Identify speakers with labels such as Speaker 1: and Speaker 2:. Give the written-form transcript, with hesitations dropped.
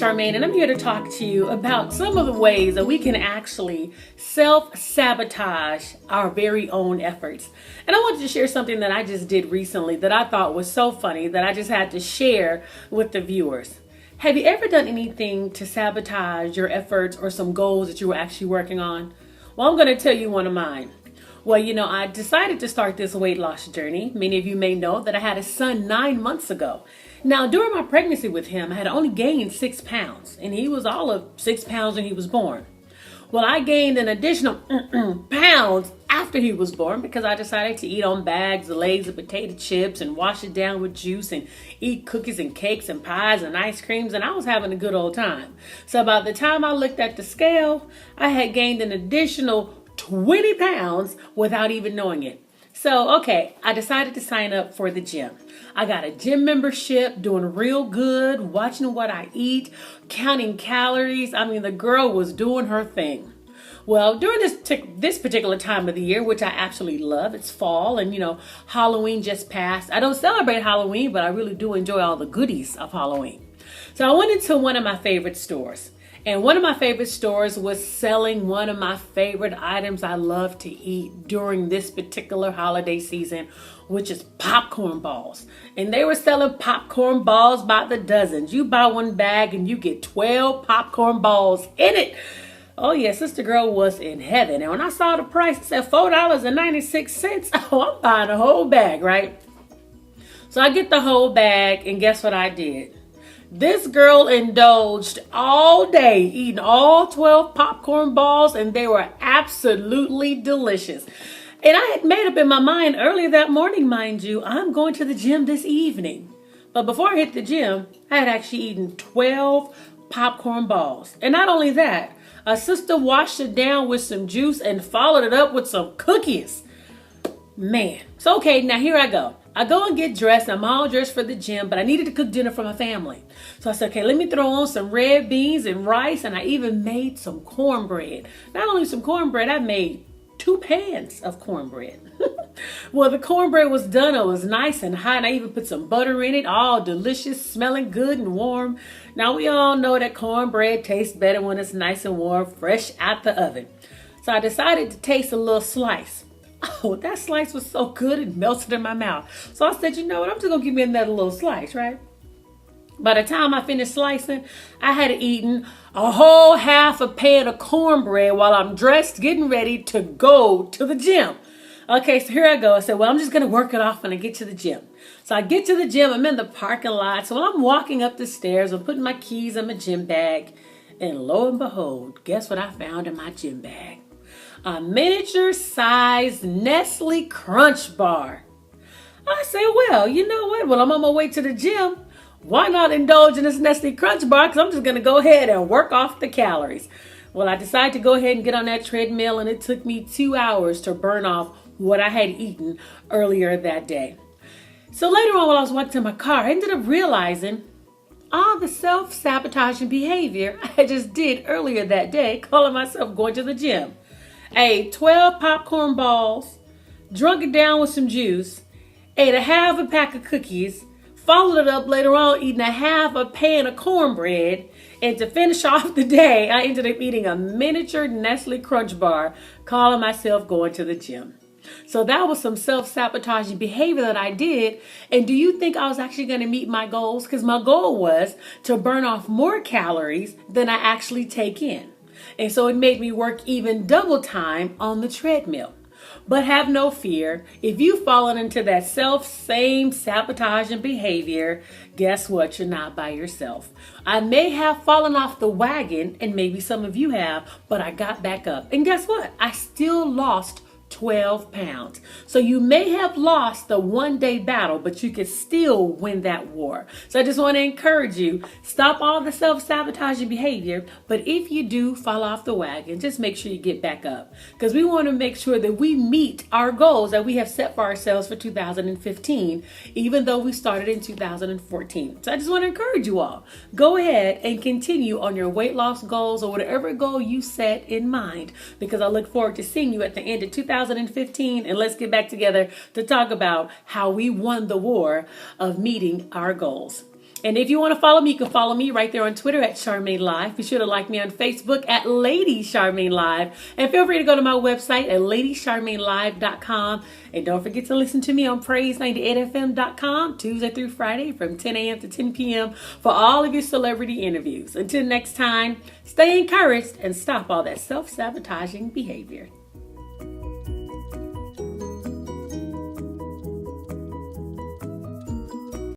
Speaker 1: Charmaine, and I'm here to talk to you about some of the ways that we can actually self-sabotage our very own efforts. And I wanted to share something that I just did recently that I thought was so funny that I just had to share with the viewers. Have you ever done anything to sabotage your efforts or some goals that you were actually working on? Well, I'm going to tell you one of mine. Well, I decided to start this weight loss journey. Many of you may know that I had a son 9 months ago. Now, during my pregnancy with him, I had only gained 6 pounds, and he was all of 6 pounds when he was born. Well, I gained an additional pounds after he was born because I decided to eat on bags of Lay's of potato chips and wash it down with juice and eat cookies and cakes and pies and ice creams, and I was having a good old time. So by the time I looked at the scale, I had gained an additional 20 pounds without even knowing it. So, okay, I decided to sign up for the gym. I got a gym membership, doing real good, watching what I eat, counting calories. I mean, the girl was doing her thing. Well, during this particular time of the year, which I absolutely love, it's fall and, Halloween just passed. I don't celebrate Halloween, but I really do enjoy all the goodies of Halloween. So I went into one of my favorite stores. And one of my favorite stores was selling one of my favorite items I love to eat during this particular holiday season, which is popcorn balls. And they were selling popcorn balls by the dozens. You buy one bag and you get 12 popcorn balls in it. Oh yeah, sister girl was in heaven. And when I saw the price, it said $4.96. Oh, I'm buying a whole bag, right? So I get the whole bag, and guess what I did? This girl indulged all day eating all 12 popcorn balls, and they were absolutely delicious. And I had made up in my mind earlier that morning, mind you, I'm going to the gym this evening. But before I hit the gym, I had actually eaten 12 popcorn balls. And not only that, a sister washed it down with some juice and followed it up with some cookies. Man. So, okay, now here I go. I go and get dressed. I'm all dressed for the gym, but I needed to cook dinner for my family. So I said, okay, let me throw on some red beans and rice, and I even made some cornbread. Not only some cornbread, I made 2 pans of cornbread. Well, the cornbread was done. It was nice and hot, and I even put some butter in it, all delicious, smelling good and warm. Now, we all know that cornbread tastes better when it's nice and warm, fresh out the oven. So I decided to taste a little slice. Oh, that slice was so good, it melted in my mouth. So I said, you know what, I'm just going to give me another little slice, right? By the time I finished slicing, I had eaten a whole half a pan of cornbread while I'm dressed, getting ready to go to the gym. Okay, so here I go. I said, well, I'm just going to work it off when I get to the gym. So I get to the gym. I'm in the parking lot. So while I'm walking up the stairs, I'm putting my keys in my gym bag. And lo and behold, guess what I found in my gym bag? A miniature-sized Nestle Crunch Bar. I say, well, you know what? Well, I'm on my way to the gym. Why not indulge in this Nestle Crunch Bar? Because I'm just going to go ahead and work off the calories. Well, I decided to go ahead and get on that treadmill, and it took me 2 hours to burn off what I had eaten earlier that day. So later on, while I was walking to my car, I ended up realizing all the self-sabotaging behavior I just did earlier that day, calling myself going to the gym. Ate 12 popcorn balls, drunk it down with some juice, ate a half a pack of cookies, followed it up later on eating a half a pan of cornbread, and to finish off the day, I ended up eating a miniature Nestle Crunch Bar, calling myself going to the gym. So that was some self-sabotaging behavior that I did. And do you think I was actually going to meet my goals? Because my goal was to burn off more calories than I actually take in. And so it made me work even double time on the treadmill. But have no fear. If you've fallen into that same sabotaging behavior, guess what? You're not by yourself. I may have fallen off the wagon, and maybe some of you have, but I got back up. And guess what? I still lost 12 pounds. So you may have lost the one-day battle, but you can still win that war. So I just want to encourage you, stop all the self-sabotaging behavior. But if you do fall off the wagon, just make sure you get back up, because we want to make sure that we meet our goals that we have set for ourselves for 2015, even though we started in 2014. So I just want to encourage you all, go ahead and continue on your weight loss goals or whatever goal you set in mind, because I look forward to seeing you at the end of 2015. 2015, and let's get back together to talk about how we won the war of meeting our goals. And if you want to follow me, you can follow me right there on Twitter at Charmaine Live. Be sure to like me on Facebook at Lady Charmaine Live. And feel free to go to my website at ladycharmainelive.com. And don't forget to listen to me on praise98fm.com Tuesday through Friday from 10 a.m. to 10 p.m. for all of your celebrity interviews. Until next time, stay encouraged and stop all that self-sabotaging behavior.